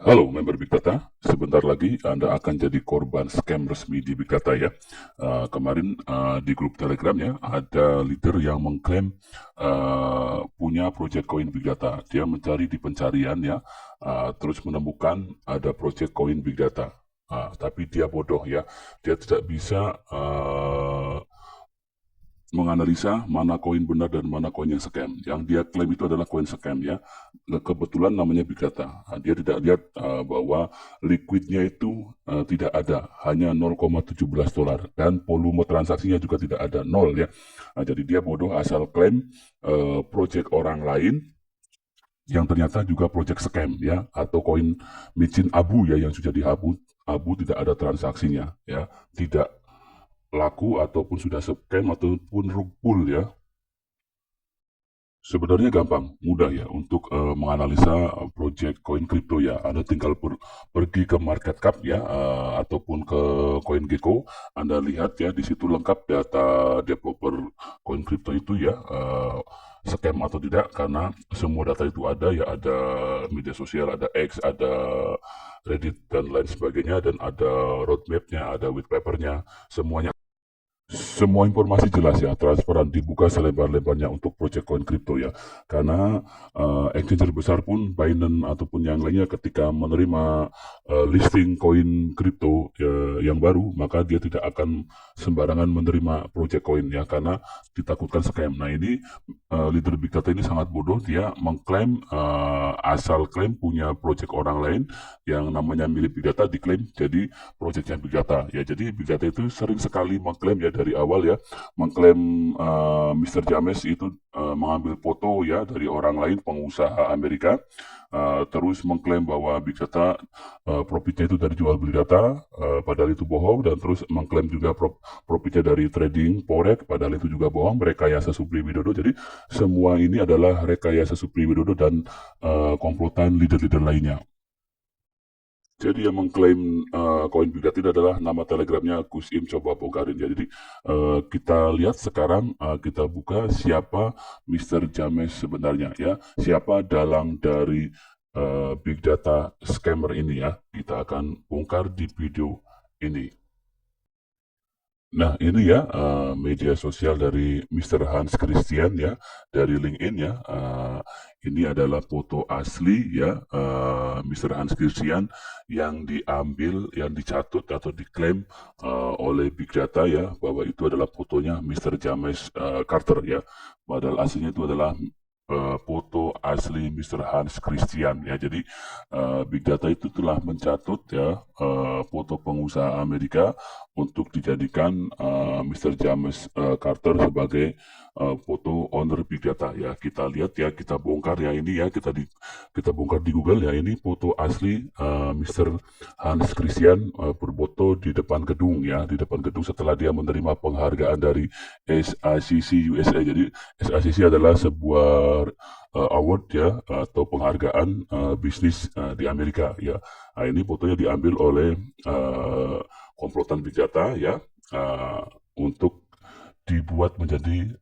Halo member Big Data, sebentar lagi Anda akan jadi korban scam resmi di Big Data ya. Kemarin di grup Telegramnya ada leader yang mengklaim punya project koin Big Data. Dia mencari di pencarian ya, terus menemukan ada project koin Big Data. Tapi dia bodoh ya, dia tidak bisa menganalisa mana koin benar dan mana koin yang scam. Yang dia klaim itu adalah koin scam ya. Kebetulan namanya Big Data. Dia tidak lihat bahwa liquidnya itu tidak ada, hanya 0,17 dolar dan volume transaksinya juga tidak ada, nol ya. Jadi dia bodoh asal klaim project orang lain yang ternyata juga project scam ya, atau koin micin abu ya yang sudah dihapus. Abu tidak ada transaksinya ya, tidak laku ataupun sudah scam ataupun rug pull ya. Sebenarnya gampang, mudah ya untuk menganalisa project koin kripto ya. Anda tinggal pergi ke market cap ya, ataupun ke CoinGecko. Anda lihat ya, di situ lengkap data developer koin kripto itu ya, scam atau tidak, karena semua data itu ada ya, ada media sosial, ada X, ada Reddit dan lain sebagainya, dan ada roadmapnya, ada white papernya, semuanya. Semua informasi jelas ya, transparan, dibuka selebar-lebarnya untuk project koin kripto ya. Karena exchanger besar pun, Binance ataupun yang lainnya, ketika menerima listing koin kripto yang baru, maka dia tidak akan sembarangan menerima project koin ya, karena ditakutkan scam. Nah ini leader Big Data ini sangat bodoh, dia mengklaim asal klaim punya project orang lain yang namanya milik Big Data, diklaim jadi projectnya Big Data ya. Jadi Big Data itu sering sekali mengklaim ya, dari awal ya, mengklaim Mr. James itu mengambil foto ya dari orang lain, pengusaha Amerika, terus mengklaim bahwa Big Data profitnya itu dari jual beli data, padahal itu bohong, dan terus mengklaim juga profitnya dari trading forex, padahal itu juga bohong, rekayasa Supri Widodo. Jadi semua ini adalah rekayasa Supri Widodo dan komplotan leader-leader lainnya. Jadi yang mengklaim koin Big Data ini adalah nama telegramnya Gus Im, coba bongkarin ya. Jadi kita lihat sekarang, kita buka siapa Mr. James sebenarnya ya, siapa dalang dari Big Data scammer ini ya. Kita akan bongkar di video ini. Nah ini ya media sosial dari Mr. Hans Christian ya, dari LinkedIn ya. Ini adalah foto asli ya, Mr. Hans Christian, yang diambil, yang dicatut atau diklaim oleh Big Data ya, bahwa itu adalah fotonya Mr. James Carter ya. Padahal aslinya itu adalah foto asli Mr. Hans Christian ya. Jadi Big Data itu telah mencatut ya foto pengusaha Amerika untuk dijadikan Mr. James Carter sebagai foto owner Big Data ya. Kita lihat ya, kita bongkar ya ini ya, kita bongkar di Google ya, ini foto asli Mr. Hans Christian berfoto di depan gedung ya, di depan gedung setelah dia menerima penghargaan dari SICC USA. Jadi SICC adalah sebuah award ya, atau penghargaan bisnis di Amerika ya. Nah, ini fotonya diambil oleh komplotan Big Data ya, untuk dibuat menjadi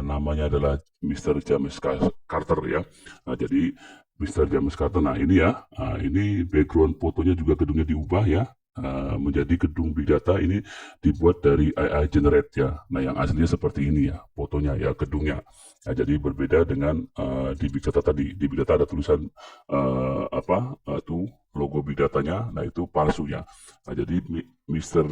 namanya adalah Mr. James Carter ya. Nah, jadi Mr. James Carter, nah ini ya, ini background fotonya juga gedungnya diubah ya, menjadi gedung Big Data. Ini dibuat dari AI generate ya. Nah yang aslinya seperti ini ya fotonya ya, gedungnya. Nah, jadi berbeda dengan di Big Data tadi. Di Big Data ada tulisan tuh logo Big Datanya, nah itu palsu ya. Nah, jadi Mr.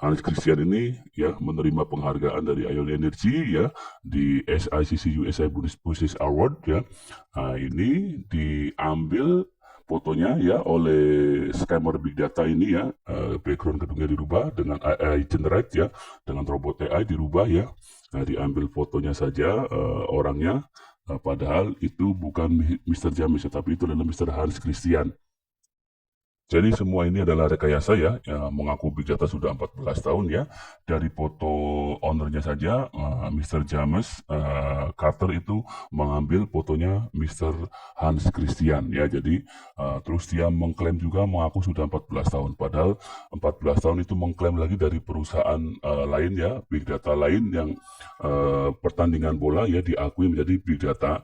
Hans Christian ini ya menerima penghargaan dari Ion Energy ya, di SICC USA Business Award ya. Nah, ini diambil fotonya ya oleh scammer Big Data ini ya, background gedungnya dirubah dengan AI generate ya, dengan robot AI dirubah ya. Nah, diambil fotonya saja orangnya, padahal itu bukan Mr. James, tapi itu adalah Mr. Hans Christian. Jadi semua ini adalah rekayasa ya, mengaku Big Data sudah 14 tahun ya. Dari foto ownernya saja, Mr. James Carter itu mengambil fotonya Mr. Hans Christian ya. Jadi terus dia mengklaim juga mengaku sudah 14 tahun. Padahal 14 tahun itu mengklaim lagi dari perusahaan lain ya, Big Data lain yang pertandingan bola ya, diakui menjadi Big Data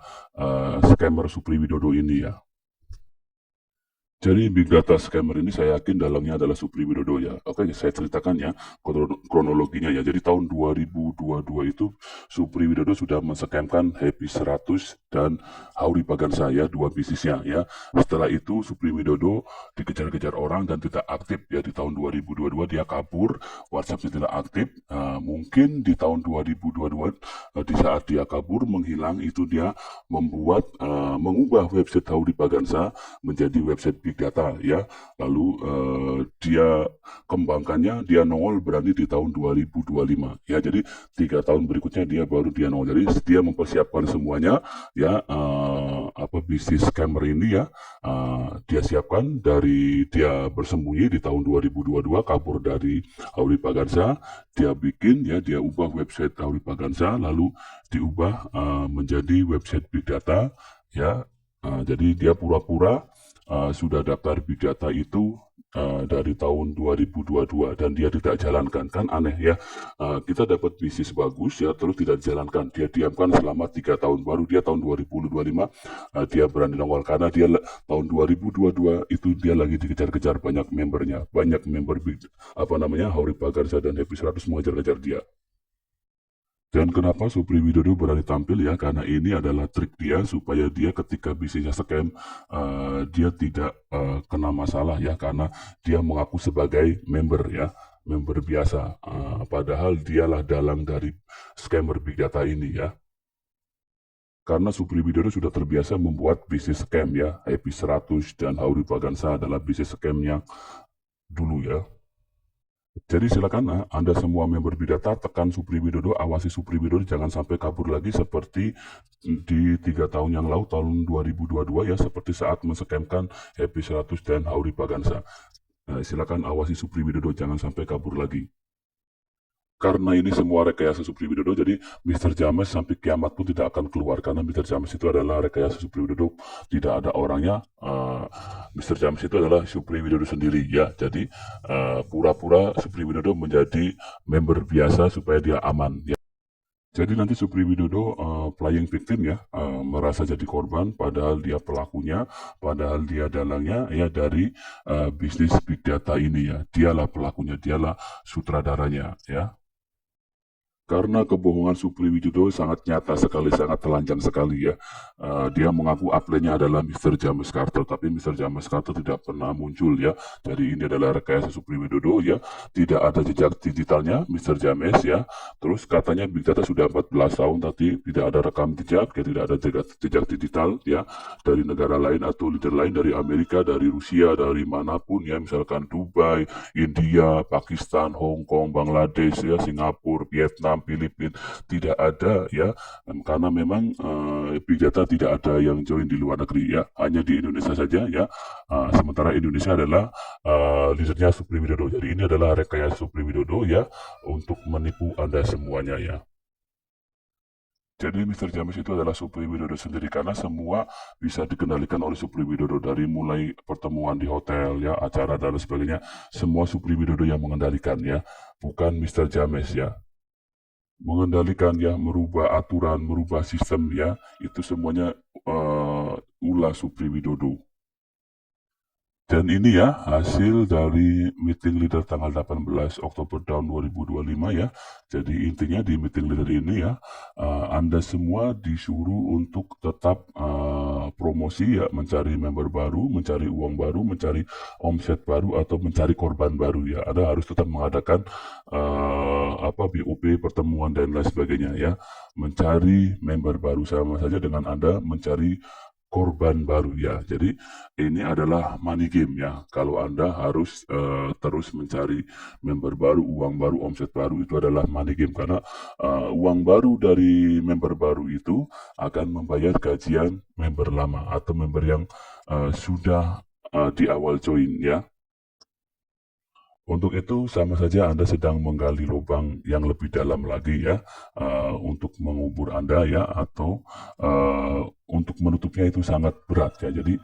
scammer Supri Widodo ini ya. Jadi big data scammer ini saya yakin dalangnya adalah Supri Widodo ya. Oke, saya ceritakan ya kronologinya ya. Jadi tahun 2022 itu Supri Widodo sudah men-scamkan Happy 100 dan Hauri Bagansa ya, dua bisnisnya ya. Setelah itu Supri Widodo dikejar-kejar orang dan tidak aktif ya. Di tahun 2022 dia kabur, WhatsApp-nya tidak aktif. Mungkin di tahun 2022 di saat dia kabur menghilang itu dia mengubah website Hauri Bagansa menjadi website big data ya. Lalu dia kembangkannya, dia nongol berarti di tahun 2025 ya. Jadi 3 tahun berikutnya dia nongol. Jadi dia mempersiapkan semuanya ya, bisnis scammer ini ya. Dia siapkan dari dia bersembunyi di tahun 2022 kabur dari Hauri Bagansa, dia bikin ya, dia ubah website Hauri Bagansa lalu diubah menjadi website big data ya. Jadi dia pura-pura sudah daftar big data itu dari tahun 2022 dan dia tidak jalankan. Kan aneh ya. Kita dapat bisnis bagus ya terus tidak dijalankan, dia diamkan selama 3 tahun, baru dia tahun 2025 dia berani nongol karena dia tahun 2022 itu dia lagi dikejar-kejar banyak membernya, banyak member Hauri Bagansa dan Happy 100 mengejar-kejar dia. Dan kenapa Supri Widodo berani tampil ya? Karena ini adalah trik dia supaya dia ketika bisnisnya scam dia tidak kena masalah ya, karena dia mengaku sebagai member ya, member biasa. Padahal dialah dalang dari scammer big data ini ya. Karena Supri Widodo sudah terbiasa membuat bisnis scam ya, Happy 100 dan Hauri Bagansa adalah bisnis scamnya dulu ya. Jadi silakan Anda semua member Bidata tekan Supri Widodo, awasi Supri Widodo jangan sampai kabur lagi seperti di 3 tahun yang lalu tahun 2022 ya, seperti saat menskemkan Happy 100 dan Hauri Bagansa. Silakan awasi Supri Widodo jangan sampai kabur lagi. Karena ini semua rekayasa Supri Widodo, jadi Mr. James sampai kiamat pun tidak akan keluar karena Mr. James itu adalah rekayasa Supri Widodo, tidak ada orangnya. Mr. James itu adalah Supri Widodo sendiri ya. Jadi pura-pura Supri Widodo menjadi member biasa supaya dia aman ya. Jadi nanti Supri Widodo playing victim ya, merasa jadi korban padahal dia pelakunya, padahal dia dalangnya ya dari bisnis big data ini ya. Dialah pelakunya, dialah sutradaranya ya. Karena kebohongan Supri Widodo sangat nyata sekali, sangat telanjang sekali ya. Dia mengaku upline-nya adalah Mr. James Carter, tapi Mr. James Carter tidak pernah muncul ya. Jadi ini adalah rekayasa Supri Widodo ya. Tidak ada jejak digitalnya Mr. James ya. Terus katanya Big Data sudah 14 tahun, tapi tidak ada rekam jejak, ya tidak ada jejak digital ya. Dari negara lain atau leader lain, dari Amerika, dari Rusia, dari manapun ya. Misalkan Dubai, India, Pakistan, Hong Kong, Bangladesh ya, Singapura, Vietnam, Filipina, tidak ada ya, karena memang big data tidak ada yang join di luar negeri ya, hanya di Indonesia saja ya. Sementara Indonesia adalah leadernya Supri Widodo. Jadi ini adalah rekayasa Supri Widodo ya untuk menipu Anda semuanya ya. Jadi Mr. James itu adalah Supri Widodo sendiri karena semua bisa dikendalikan oleh Supri Widodo, dari mulai pertemuan di hotel ya, acara dan sebagainya, semua Supri Widodo yang mengendalikan ya, bukan Mr. James ya. Mengendalikan ya, merubah aturan, merubah sistem ya, itu semuanya ulah Supri Widodo. Dan ini ya hasil dari meeting leader tanggal 18 Oktober tahun 2025 ya. Jadi intinya di meeting leader ini ya, Anda semua disuruh untuk tetap promosi ya, mencari member baru, mencari uang baru, mencari omset baru atau mencari korban baru ya. Anda harus tetap mengadakan BOP, pertemuan dan lain sebagainya ya. Mencari member baru sama saja dengan Anda mencari korban baru ya. Jadi ini adalah money game ya. Kalau Anda harus terus mencari member baru, uang baru, omset baru, itu adalah money game karena uang baru dari member baru itu akan membayar gajian member lama atau member yang sudah di awal join ya. Untuk itu sama saja Anda sedang menggali lubang yang lebih dalam lagi ya, untuk mengubur Anda ya, atau untuk menutupnya itu sangat berat ya. Jadi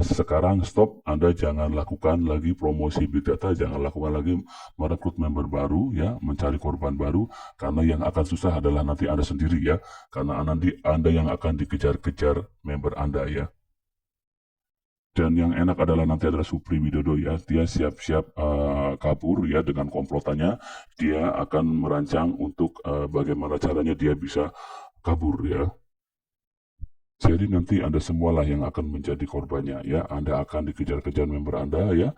sekarang stop, Anda jangan lakukan lagi promosi big data, jangan lakukan lagi merekrut member baru ya, mencari korban baru, karena yang akan susah adalah nanti Anda sendiri ya, karena nanti Anda yang akan dikejar-kejar member Anda ya. Dan yang enak adalah nanti adalah Supri Widodo ya, dia siap-siap kabur ya dengan komplotannya, dia akan merancang untuk bagaimana caranya dia bisa kabur ya. Jadi nanti Anda semualah yang akan menjadi korbannya ya, Anda akan dikejar-kejar member Anda ya,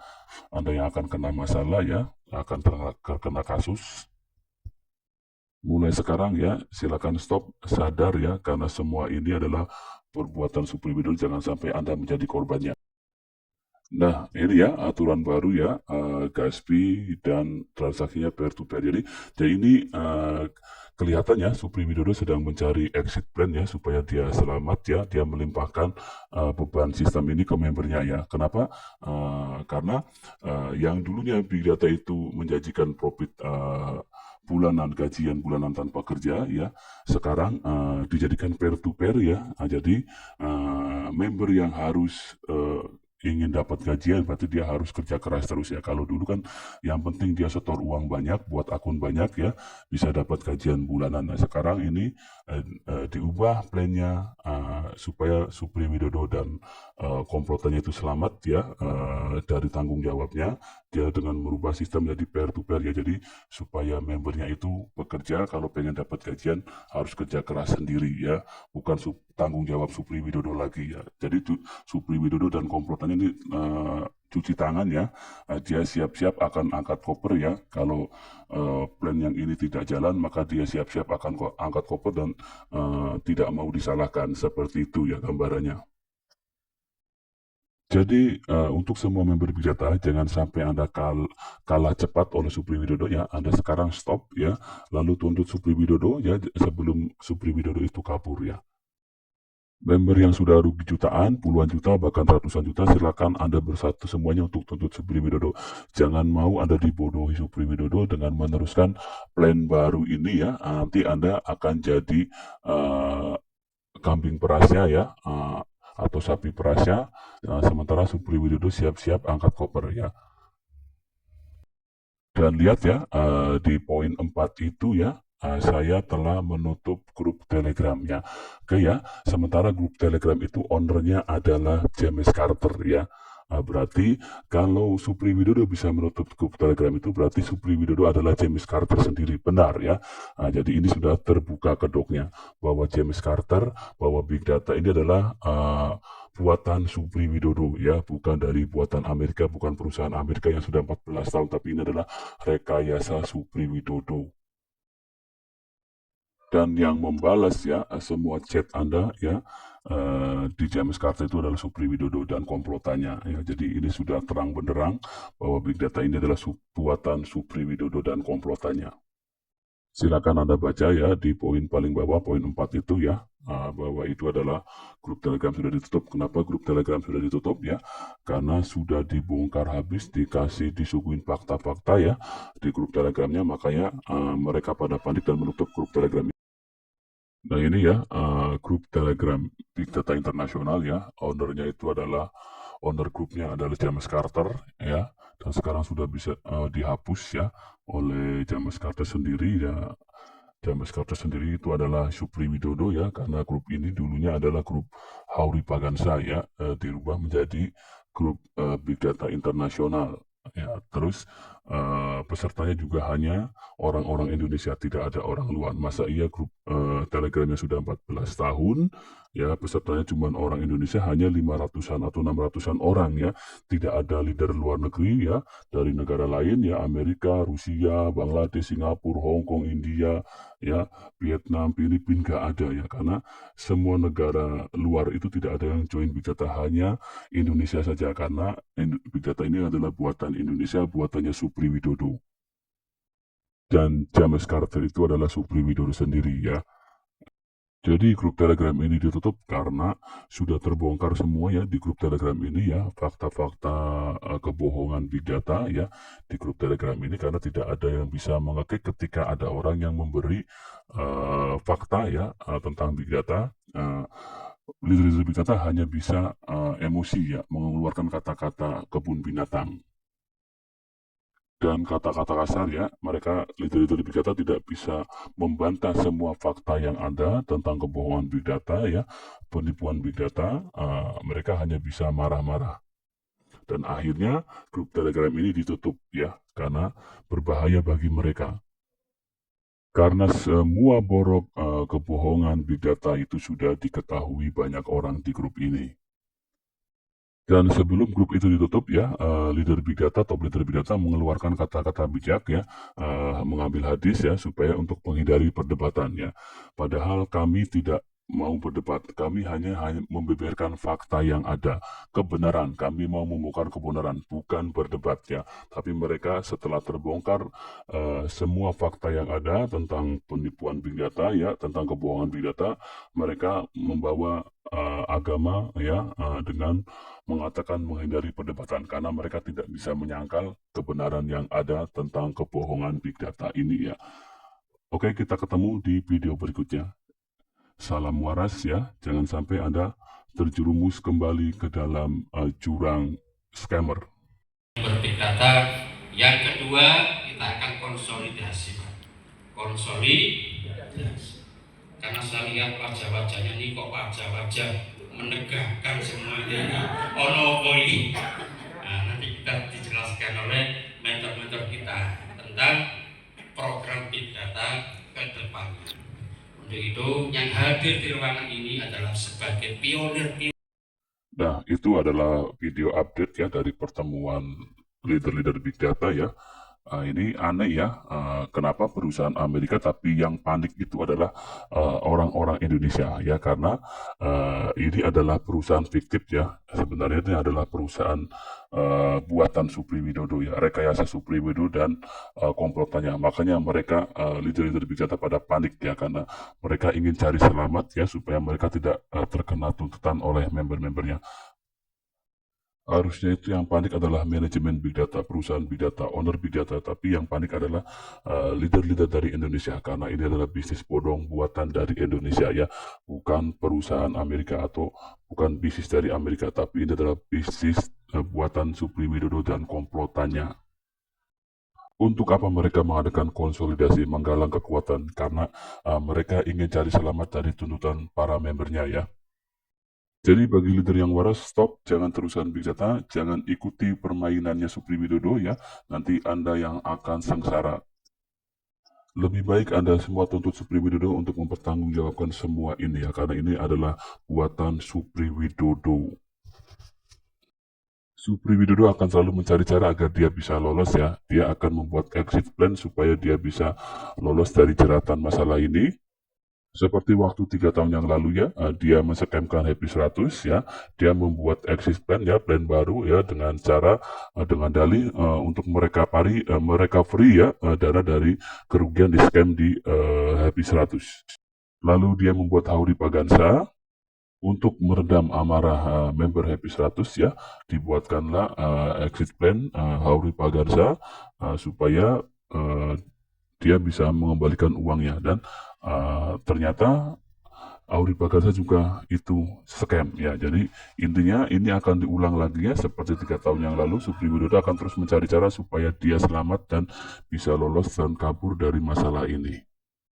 Anda yang akan kena masalah ya, akan terkena kasus. Mulai sekarang ya, silakan stop, sadar ya, karena semua ini adalah perbuatan Supri Widodo, jangan sampai Anda menjadi korbannya. Nah, ini ya aturan baru ya, Gaspi dan transaksinya peer to peer. Jadi ini kelihatannya Supri Widodo sedang mencari exit plan ya, supaya dia selamat ya, dia melimpahkan beban sistem ini ke membernya ya. Kenapa? Karena yang dulunya Big Data itu menjanjikan profit bulanan, gajian bulanan tanpa kerja ya, sekarang dijadikan peer to peer ya. Jadi member yang harus ingin dapat gajian berarti dia harus kerja keras terus ya. Kalau dulu kan yang penting dia setor uang banyak buat akun banyak ya, bisa dapat gajian bulanan. Nah sekarang ini diubah plannya supaya Supri Widodo dan komplotannya itu selamat ya dari tanggung jawabnya. Dia dengan merubah sistem jadi peer to peer ya, jadi supaya membernya itu bekerja, kalau pengen dapat gajian harus kerja keras sendiri ya, bukan tanggung jawab Supri Widodo lagi ya. Jadi Supri Widodo dan komplotannya ini cuci tangan ya, dia siap-siap akan angkat koper ya. Kalau plan yang ini tidak jalan, maka dia siap-siap akan angkat koper dan tidak mau disalahkan. Seperti itu ya gambarannya. Jadi untuk semua member Big Data, jangan sampai Anda kalah cepat oleh Supri Widodo ya. Anda sekarang stop ya, lalu tuntut Supri Widodo ya sebelum Supri Widodo itu kabur ya. Member yang sudah rugi jutaan, puluhan juta, bahkan ratusan juta, silakan Anda bersatu semuanya untuk tuntut Supri Widodo. Jangan mau Anda dibodohi Supri Widodo dengan meneruskan plan baru ini ya. Nanti Anda akan jadi kambing perasnya ya, atau sapi perasnya. Sementara Supri Widodo siap-siap angkat koper ya. Dan lihat ya, di poin 4 itu ya, saya telah menutup grup Telegramnya. Oke ya, sementara grup Telegram itu ownernya adalah James Carter ya. Berarti kalau Supri Widodo bisa menutup grup Telegram itu, berarti Supri Widodo adalah James Carter sendiri, benar ya. Jadi ini sudah terbuka kedoknya bahwa James Carter, bahwa Big Data ini adalah buatan Supri Widodo ya, bukan dari buatan Amerika, bukan perusahaan Amerika yang sudah 14 tahun, tapi ini adalah rekayasa Supri Widodo. Dan yang membalas ya semua chat Anda ya di James Carter itu adalah Supri Widodo dan komplotannya ya. Jadi ini sudah terang benderang bahwa Big Data ini adalah buatan Supri Widodo dan komplotannya. Silakan Anda baca ya di poin paling bawah, poin 4 itu ya, bahwa itu adalah grup Telegram sudah ditutup. Kenapa grup Telegram sudah ditutup ya? Karena sudah dibongkar habis, disuguhin fakta-fakta ya di grup Telegramnya, makanya mereka pada panik dan menutup grup Telegram. Nah ini ya grup Telegram Big Data Internasional ya, ownernya itu adalah, owner grupnya adalah James Carter ya, dan sekarang sudah bisa dihapus ya oleh James Carter sendiri ya. James Carter sendiri itu adalah Supri Widodo ya, karena grup ini dulunya adalah grup Hauri Pagansa ya, dirubah menjadi grup Big Data Internasional ya. Terus pesertanya juga hanya orang-orang Indonesia, tidak ada orang luar. Masa iya grup Telegramnya sudah 14 tahun ya, pesertanya cuma orang Indonesia hanya 500-an atau 600-an orang ya, tidak ada leader luar negeri ya, dari negara lain ya, Amerika, Rusia, Bangladesh, Singapura, Hong Kong, India ya, Vietnam, Filipina, nggak ada ya, karena semua negara luar itu tidak ada yang join Big Data, hanya Indonesia saja, karena Big Data ini adalah buatan Indonesia, buatannya Supri Widodo. Dan James Carter itu adalah Supri Widodo sendiri ya. Jadi grup Telegram ini ditutup karena sudah terbongkar semua ya di grup Telegram ini ya, fakta-fakta kebohongan Big Data ya di grup Telegram ini, karena tidak ada yang bisa mengekik ketika ada orang yang memberi fakta ya tentang Big Data. Leader-leader Big Data hanya bisa emosi ya, mengeluarkan kata-kata kebun binatang dan kata-kata kasar ya. Mereka leader-leader Big Data tidak bisa membantah semua fakta yang ada tentang kebohongan Big Data ya, penipuan Big Data. Mereka hanya bisa marah-marah Dan akhirnya grup Telegram ini ditutup ya, karena berbahaya bagi mereka. Karena semua borok kebohongan big data itu sudah diketahui banyak orang di grup ini. Dan sebelum grup itu ditutup ya, leader big data, top leader big data mengeluarkan kata-kata bijak ya, mengambil hadis ya, supaya untuk menghindari perdebatan ya. Padahal kami tidak mau berdebat, kami hanya membeberkan fakta yang ada, kebenaran, kami mau membongkar kebenaran, bukan berdebat ya. Tapi mereka setelah terbongkar semua fakta yang ada tentang penipuan big data ya, tentang kebohongan big data, mereka membawa agama ya, dengan mengatakan menghindari perdebatan karena mereka tidak bisa menyangkal kebenaran yang ada tentang kebohongan big data ini ya. Oke, kita ketemu di video berikutnya. Salam waras ya, jangan sampai Anda terjerumus kembali ke dalam jurang scammer. Big data. Yang kedua, kita akan konsolidasi. Karena saya lihat wajah-wajahnya ini kok wajah-wajah menegakkan semuanya. Ono ini. Nah, nanti kita dijelaskan oleh mentor-mentor kita tentang program big data ke depannya. Untuk itu, yang hadir di ruangan ini adalah sebagai pionir. Nah, itu adalah video update ya dari pertemuan leader-leader big data ya. Ini aneh ya, kenapa perusahaan Amerika tapi yang panik itu adalah orang-orang Indonesia ya, karena ini adalah perusahaan fiktif ya. Sebenarnya ini adalah perusahaan buatan Supri Widodo ya, rekayasa Supri Widodo dan komplotannya. Makanya mereka leader-leader big data pada panik ya, karena mereka ingin cari selamat ya, supaya mereka tidak terkena tuntutan oleh member-membernya. Harusnya itu yang panik adalah manajemen big data, perusahaan big data, owner big data, tapi yang panik adalah leader-leader dari Indonesia, karena ini adalah bisnis bodong buatan dari Indonesia ya, bukan perusahaan Amerika atau bukan bisnis dari Amerika, tapi ini adalah bisnis buatan Supri Widodo dan komplotannya. Untuk apa mereka mengadakan konsolidasi, menggalang kekuatan, karena mereka ingin cari selamat dari tuntutan para membernya ya. Jadi bagi leader yang waras, stop, jangan terusan big data, jangan ikuti permainannya Supri Widodo ya, nanti Anda yang akan sengsara. Lebih baik Anda semua tuntut Supri Widodo untuk mempertanggungjawabkan semua ini ya, karena ini adalah buatan Supri Widodo. Supri Widodo akan selalu mencari cara agar dia bisa lolos ya, dia akan membuat exit plan supaya dia bisa lolos dari jeratan masalah ini. Seperti waktu 3 tahun yang lalu ya, dia men-scamkan Happy 100 ya, dia membuat exit plan ya, plan baru ya, dengan cara dengan dalih untuk merecovery ya dana dari kerugian di scam di Happy 100. Lalu dia membuat Hauri Pagansa untuk meredam amarah member Happy 100 ya, dibuatkanlah exit plan Hauri Pagansa supaya dia bisa mengembalikan uangnya, dan ternyata Hauri Pagansa juga itu scam ya. Jadi intinya ini akan diulang lagi ya, seperti 3 tahun yang lalu. Supri Widodo akan terus mencari cara supaya dia selamat dan bisa lolos dan kabur dari masalah ini.